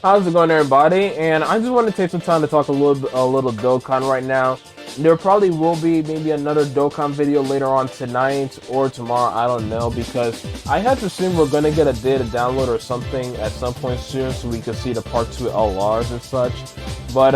How's it going, everybody? And I just want to take some time to talk a little Dokkan right now. There probably will be maybe another Dokkan video later on tonight or tomorrow, I don't know, because I have to assume we're gonna get a data download or something at some point soon, so we can see the part 2 LRs and such. But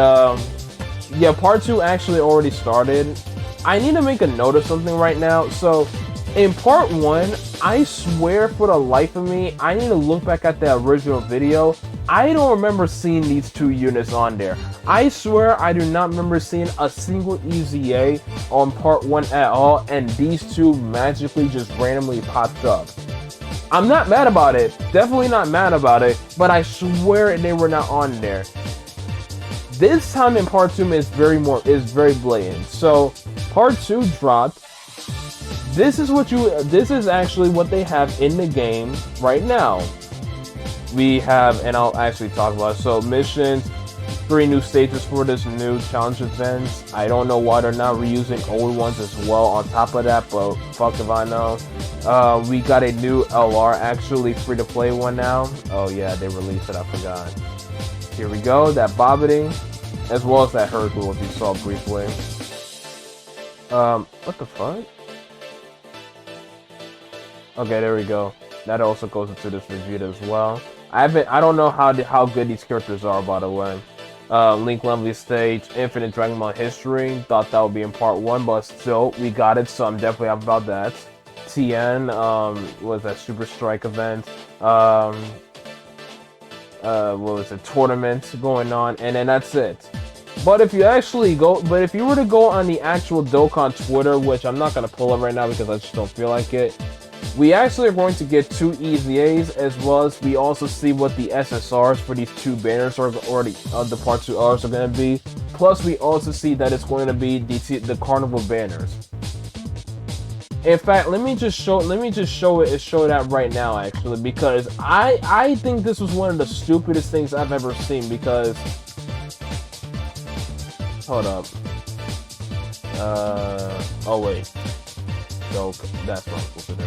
yeah, part 2 actually already started. I need to make a note of something right now. So in part 1, I swear for the life of me, I need to look back at the original video. I don't remember seeing these two units on there. I swear I do not remember seeing a single EZA on part 1 at all, and these two magically just randomly popped up. I'm not mad about it, definitely not mad about it, but I swear they were not on there. This time in part 2 is very blatant. So part 2 dropped. This is actually what they have in the game right now. We have, and I'll actually talk about it. So missions, 3 new stages for this new challenge events. I don't know why they're not reusing old ones as well on top of that, but fuck if I know. We got a new LR, actually free to play one now. Oh yeah, they released it, I forgot. Here we go, that Bobbiting, as well as that Hercule, if you saw briefly. What the fuck? Okay, there we go. That also goes into this Vegeta as well. I don't know how good these characters are, by the way. Link Lovely Stage, Infinite Dragon Ball History. Thought that would be in part 1, but still, we got it, so I'm definitely happy about that. TN, was that Super Strike event. What was it? Tournament going on, and then that's it. But if you were to go on the actual Dokkan Twitter, which I'm not gonna pull up right now because I just don't feel like it. We actually are going to get 2 EZAs, as well as we also see what the SSRs for these 2 banners are, or the part 2 Rs are going to be. Plus, we also see that it's going to be the Carnival banners. In fact, let me just show that right now, actually, because I think this was one of the stupidest things I've ever seen. Because hold up, oh wait. So that's what I'm supposed to do.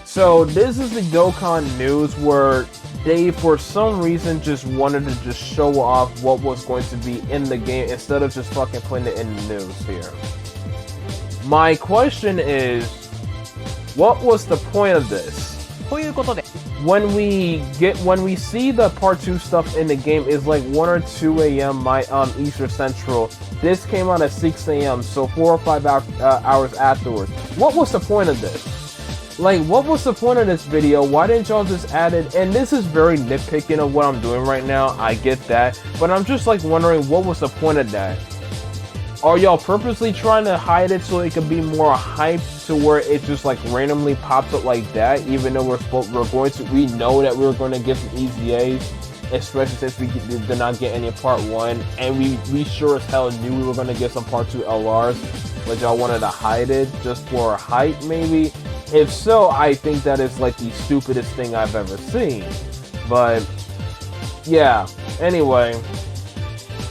So this is the Dokkan news where they, for some reason, just wanted to just show off what was going to be in the game instead of just fucking putting it in the news here. My question is, what was the point of this? When we see the part 2 stuff in the game is like 1 or 2 a.m. my Eastern Central. This came out at 6 a.m. so 4 or 5 hours afterwards. What was the point of this? Like, what was the point of this video? Why didn't y'all just add it? And this is very nitpicking of what I'm doing right now. I get that, but I'm just like wondering, what was the point of that? Are y'all purposely trying to hide it so it could be more hype to where it just like randomly pops up like that? Even though we know that we're going to get some EZAs, especially since we did not get any in part 1, and we sure as hell knew we were going to get some part 2 LRs, but y'all wanted to hide it just for hype, maybe. If so, I think that is like the stupidest thing I've ever seen. But yeah, anyway,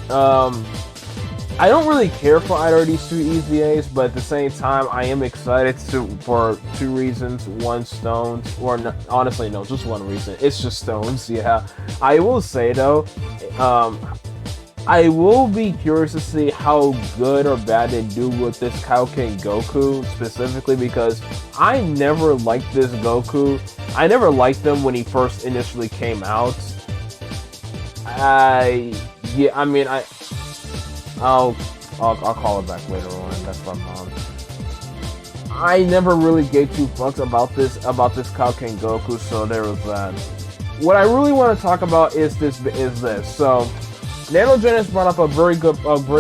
I don't really care for either of these 2 EZAs, but at the same time, I am excited for 2 reasons. One, stones, or no, honestly, no, just one reason. It's just stones, yeah. I will say, though, I will be curious to see how good or bad they do with this Kaioken Goku, specifically because I never liked this Goku. I never liked him when he first initially came out. I'll call it back later on. That's my mom. I never really gave 2 fucks about this Kaioken Goku, so there was that. What I really want to talk about is this. So, NanoGen brought up a very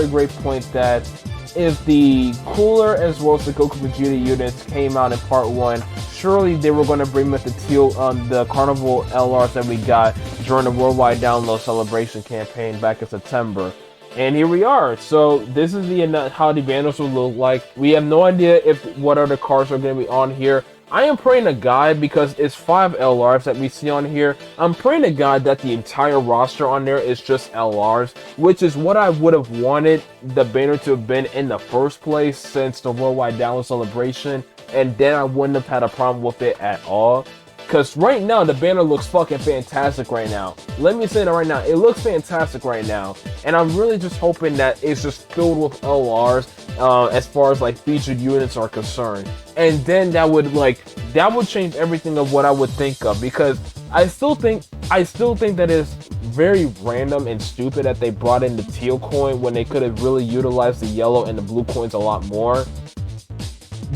great point that if the Cooler as well as the Goku Vegeta units came out in part 1, surely they were going to bring with the Carnival LRs that we got during the Worldwide Download Celebration campaign back in September. And here we are. So this is how the banners will look like. We have no idea what other cars are going to be on here. I am praying to God, because it's 5 LRs that we see on here. I'm praying to God that the entire roster on there is just LRs, which is what I would have wanted the banner to have been in the first place since the Worldwide Download Celebration, and then I wouldn't have had a problem with it at all. Because right now, the banner looks fucking fantastic right now. Let me say that right now. It looks fantastic right now. And I'm really just hoping that it's just filled with LRs as far as like featured units are concerned. And then that would change everything of what I would think of. Because I still think that it's very random and stupid that they brought in the teal coin when they could have really utilized the yellow and the blue coins a lot more.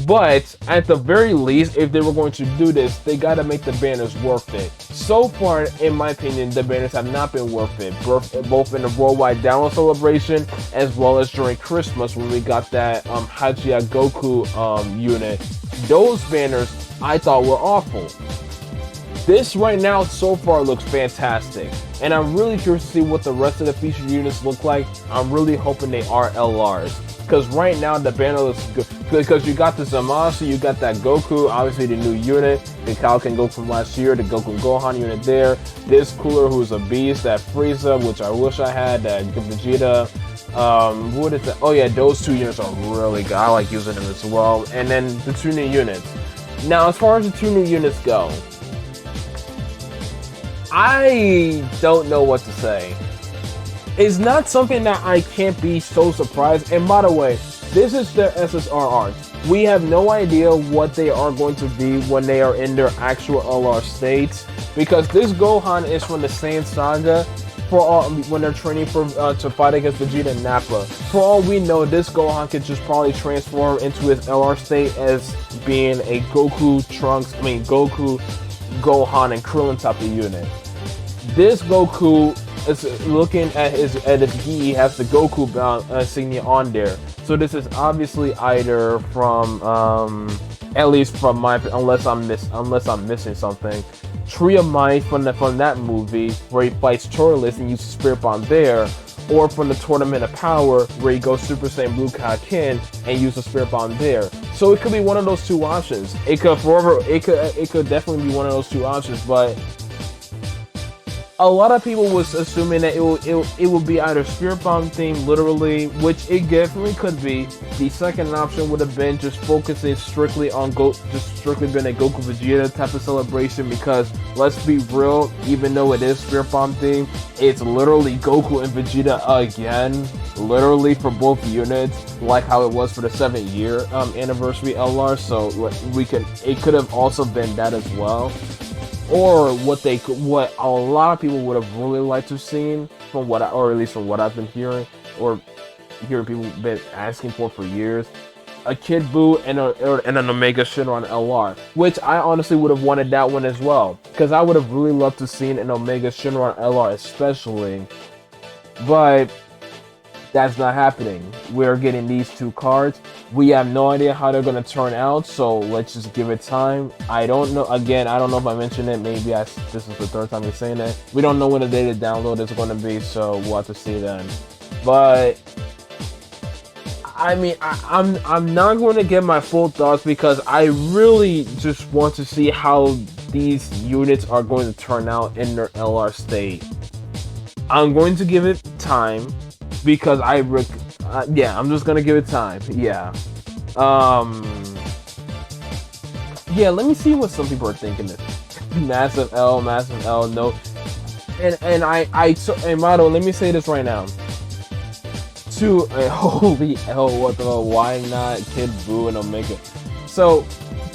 But at the very least, if they were going to do this, they gotta make the banners worth it. So far, in my opinion, the banners have not been worth it, both in the worldwide download celebration as well as during Christmas when we got that Hachiya Goku unit. Those banners I thought were awful. This right now so far looks fantastic, and I'm really curious to see what the rest of the featured units look like. I'm really hoping they are LRs. Because right now the banner looks good. Because you got the Zamasu, you got that Goku, obviously the new unit, the Kalkin Goku from last year, the Goku Gohan unit there. This Cooler who's a beast, that Frieza, which I wish I had, that Vegeta. What is that? Oh yeah, those two units are really good. I like using them as well. And then the two new units. Now as far as the two new units go, I don't know what to say. It's not something that I can't be so surprised. And by the way, this is their SSR arts. We have no idea what they are going to be when they are in their actual LR states, because this Gohan is from the same saga. For all, when they're training for to fight against Vegeta and Nappa. For all we know, this Gohan could just probably transform into his LR state as being a Goku Gohan and Krillin type of unit. This Goku is looking at his he has the Goku insignia on there. So this is obviously either from at least from my, unless I'm missing something, Tree of Might from that movie where he fights Turles and uses Spirit Bomb there, or from the Tournament of Power where he goes Super Saiyan Blue Kaioken and uses Spirit Bomb there. So it could be one of those two options. It could definitely be one of those two options, but a lot of people was assuming that it would be either Spirit Bomb themed literally, which it definitely could be. The second option would have been just focusing strictly on strictly been a Goku Vegeta type of celebration, because let's be real, even though it is Spirit Bomb themed, it's literally Goku and Vegeta again, literally for both units, like how it was for the 7-year anniversary LR. So it could have also been that as well. Or what a lot of people would have really liked to have seen, or at least from what I've been hearing, or hearing people been asking for years, a Kid Buu and an Omega Shenron LR, which I honestly would have wanted that one as well, because I would have really loved to have seen an Omega Shenron LR especially, but that's not happening. We're getting these two cards. We have no idea how they're going to turn out, so let's just give it time. I don't know. Again, I don't know if I mentioned it. Maybe this is the third time you're saying it. We don't know when the day to download is going to be, so we'll have to see then. But I mean, I'm not going to give my full thoughts, because I really just want to see how these units are going to turn out in their LR state. I'm going to give it time, because yeah, I'm just gonna give it time. Yeah. Yeah, let me see what some people are thinking. Massive L, no. And Mado, let me say this right now. To a holy L, what the, why not Kid Buu and Omega? So,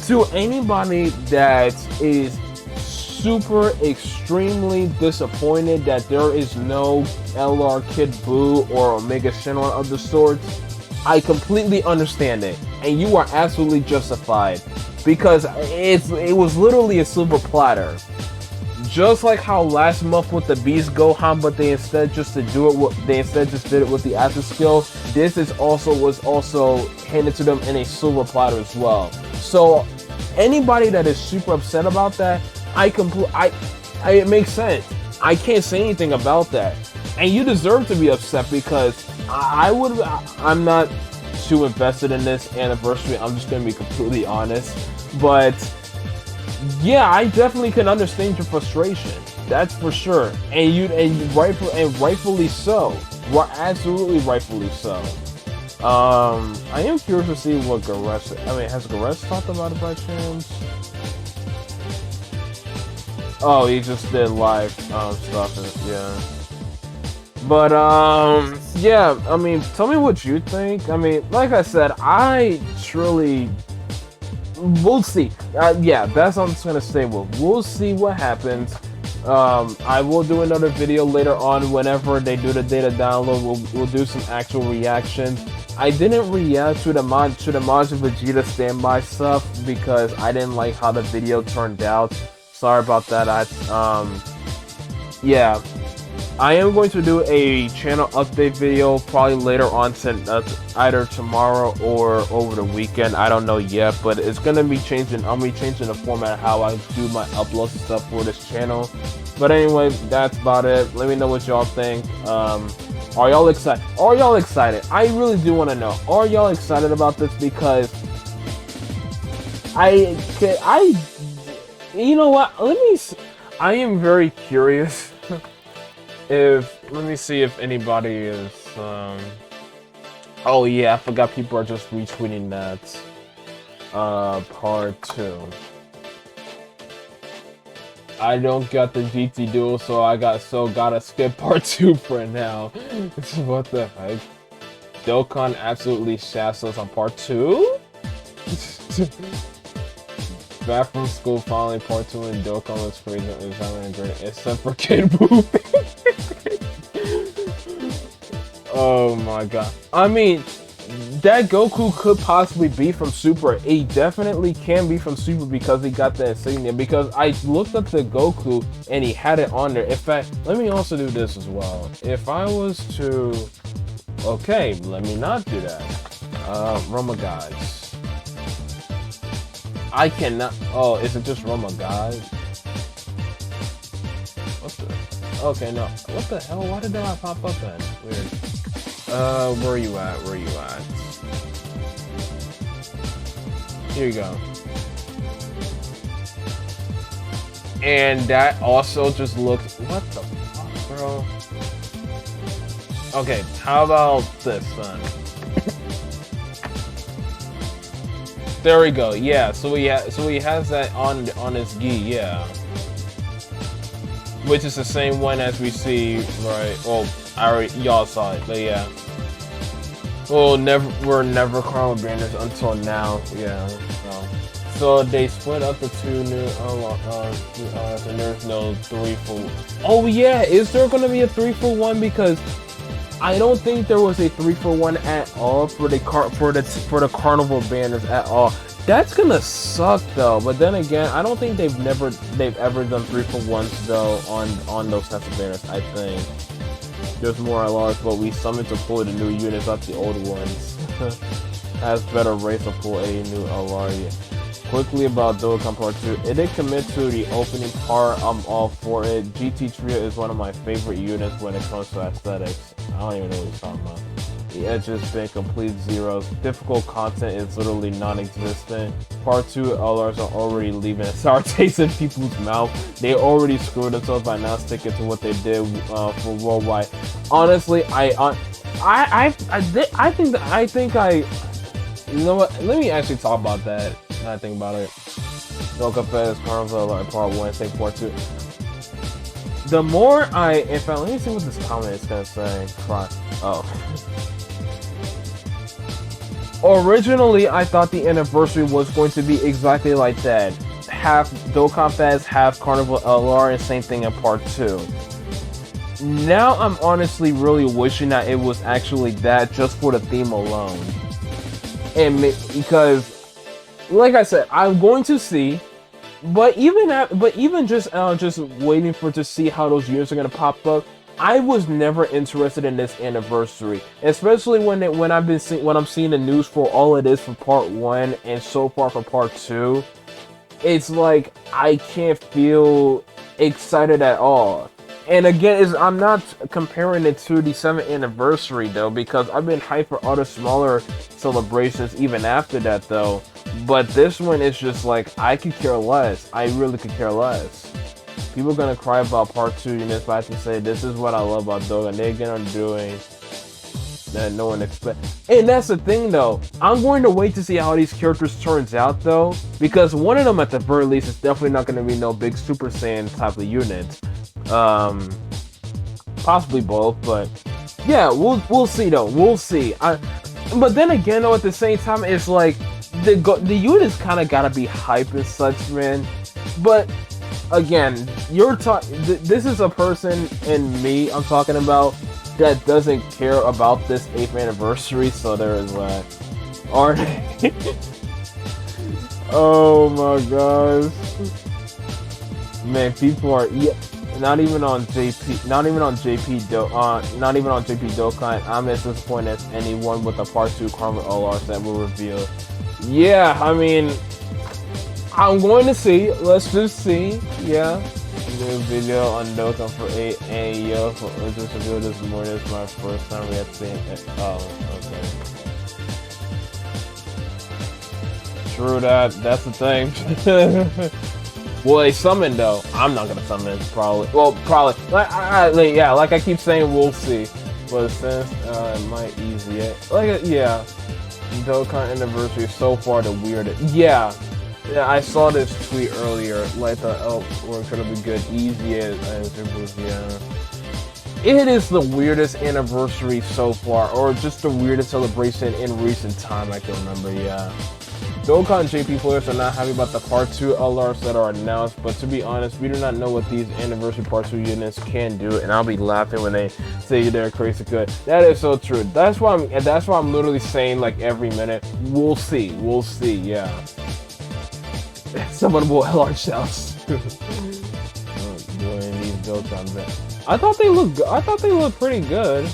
to anybody that is super extremely disappointed that there is no LR Kid Buu or Omega Shenron of the sorts, I completely understand it, and you are absolutely justified, because it was literally a silver platter, just like how last month with the Beast Gohan, but they instead just did it with the Acid skill. This was also handed to them in a silver platter as well. So anybody that is super upset about that, it makes sense. I can't say anything about that, and you deserve to be upset, because I'm not too invested in this anniversary. I'm just gonna be completely honest, but yeah, I definitely can understand your frustration. That's for sure, and rightfully so. Absolutely rightfully so. I am curious to see what Garesh. I mean, has Garesh talked about it by chance? Oh, he just did live stuff, yeah. But yeah, I mean, tell me what you think. I mean, like I said, I truly, we'll see. Yeah, that's what I'm just gonna say. We'll see what happens. I will do another video later on whenever they do the data download. We'll do some actual reactions. I didn't react to the Majin Vegeta standby stuff because I didn't like how the video turned out. Sorry about that. Yeah. I am going to do a channel update video probably later on, either tomorrow or over the weekend. I don't know yet, but it's gonna be changing. I'm gonna be changing the format how I do my uploads and stuff for this channel. But anyway, that's about it. Let me know what y'all think. Are y'all excited? Are y'all excited? I really do want to know. Are y'all excited about this? Because you know what? I am very curious. Let me see if anybody is, oh yeah, I forgot people are just retweeting that, part 2. I don't got the GT Duel, so gotta skip part 2 for now. What the heck? Dokkan absolutely shafts us on part 2? Back from school, finally part 2, and Dokkan looks crazy. It's great, except for Kid Buu. Oh my god. I mean, that Goku could possibly be from Super. He definitely can be from Super because he got the insignia. Because I looked up the Goku and he had it on there. In fact, let me also do this as well. If I was to... Okay, let me not do that. Roma Gods. I cannot... Oh, is it just Roma Gods? What the... Okay, no. What the hell? Why did that pop up then? Weird. Where are you at? Where are you at? Here you go. And that also just looks... What the fuck, bro? Okay, how about this then? There we go. Yeah, so he has that on his gi, yeah. Which is the same one as we see, right? Well, y'all saw it, but yeah. Well, we're never Carnival banners until now, yeah. So they split up the two new, and there's no 3-for-1. Oh yeah, is there gonna be a 3-for-1? Because I don't think there was a 3-for-1 at all for the Carnival banners at all. That's gonna suck though. But then again, I don't think they've ever done 3-for-1s though on those types of banners. I think there's more LRs, but we summoned to pull the new units, not the old ones. Has better race to pull a new LR. Quickly about Dokkan Part 2. It did commit to the opening part. I'm all for it. GT Trio is one of my favorite units when it comes to aesthetics. I don't even know what he's talking about. The edge has been complete zeros. Difficult content is literally non-existent. Part 2 LRs are already leaving a sour taste in people's mouth. They already screwed themselves by not sticking to what they did for Worldwide. Honestly, you know what? Let me actually talk about that. Now I think about it. Dokkan Fest, Carnival LR Part 1, say Part 2. The more in fact, let me see what this comment is gonna say. Oh. Originally, I thought the anniversary was going to be exactly like that. Half Dokkan Fest, half Carnival LR, and same thing in Part 2. Now I'm honestly really wishing that it was actually that just for the theme alone. And because, like I said, I'm going to see, but even just waiting to see how those units are gonna pop up, I was never interested in this anniversary, especially when I'm seeing the news for all it is for Part 1 and so far for Part 2. It's like I can't feel excited at all. And again, I'm not comparing it to the 7th anniversary though, because I've been hyped for other smaller celebrations even after that though. But this one is just like, I could care less. I really could care less. People are gonna cry about Part 2 units, but I have to say, this is what I love about Dokkan. They're gonna doing that no one expect. And that's the thing though. I'm going to wait to see how these characters turns out though, because one of them at the very least is definitely not going to be no big Super Saiyan type of unit. Possibly both, but yeah, we'll see though. We'll see. But then again though, at the same time, it's like the units kind of gotta be hype and such, man. But again, this is a person in me I'm talking about that doesn't care about this 8th anniversary, so there is that. Oh my gosh, man, people are not even on JP Dokkan. I'm as disappointed as anyone with the Part 2 Karma LRs that will reveal. Yeah, I mean, I'm going to see. Let's just see. Yeah. New video on Dokkan for 8 and yo, just revealed this morning. It's my first time we have seen it. Oh, okay. True that. That's the thing. Well, they summon though. I'm not gonna summon it, probably. Well, probably. Yeah, like I keep saying, we'll see. But since it might easy it. Yeah. Dokkan anniversary so far the weirdest. Yeah, I saw this tweet earlier. Like the elves were incredibly good, easy as it was. Yeah, it is the weirdest anniversary so far, or just the weirdest celebration in recent time I can remember. Yeah, Dokkan JP players are not happy about the Part 2 LRs that are announced, but to be honest, we do not know what these anniversary Part 2 units can do, and I'll be laughing when they say they're crazy good. That is so true. That's why I'm literally saying like every minute, we'll see, yeah. Someone will LR shouts. Doing these Dokkan bits. I thought they looked pretty good.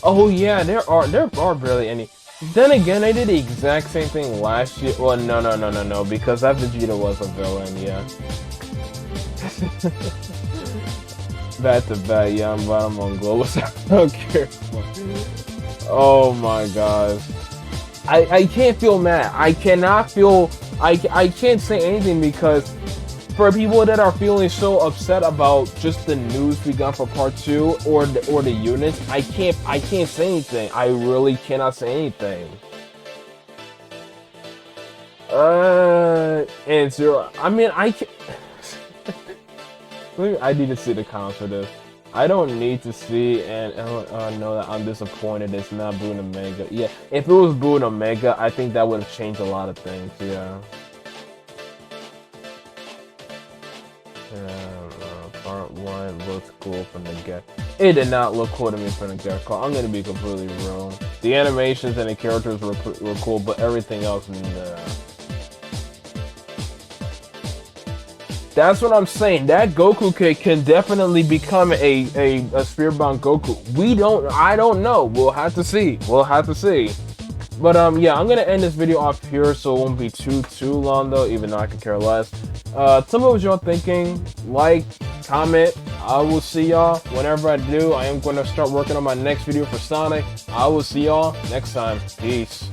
Oh yeah, there are barely any. Then again, I did the exact same thing last year. Well, no, because that Vegeta was a villain, yeah. Bad to bad, yeah, I'm bottom on global, so I don't care. Oh my gosh. I can't feel mad. I can't say anything because for people that are feeling so upset about just the news we got for Part 2 or the units, I can't say anything. I really cannot say anything. And zero. I mean, I can't. I need to see the comments for this. I don't need to see and know that I'm disappointed it's not Boo and Omega. Yeah, if it was Boo and Omega, I think that would have changed a lot of things. Yeah. Part 1 looks cool from the get. It did not look cool to me from the get-go. I'm gonna be completely real. The animations and the characters were cool, but everything else, nah. That's what I'm saying. That Goku kid can definitely become a Spirit-bound Goku. I don't know. We'll have to see. But yeah, I'm gonna end this video off here so it won't be too long though, even though I could care less. Tell me what y'all thinking. Like, comment. I will see y'all whenever I do. I am going to start working on my next video for Sonic. I will see y'all next time. Peace.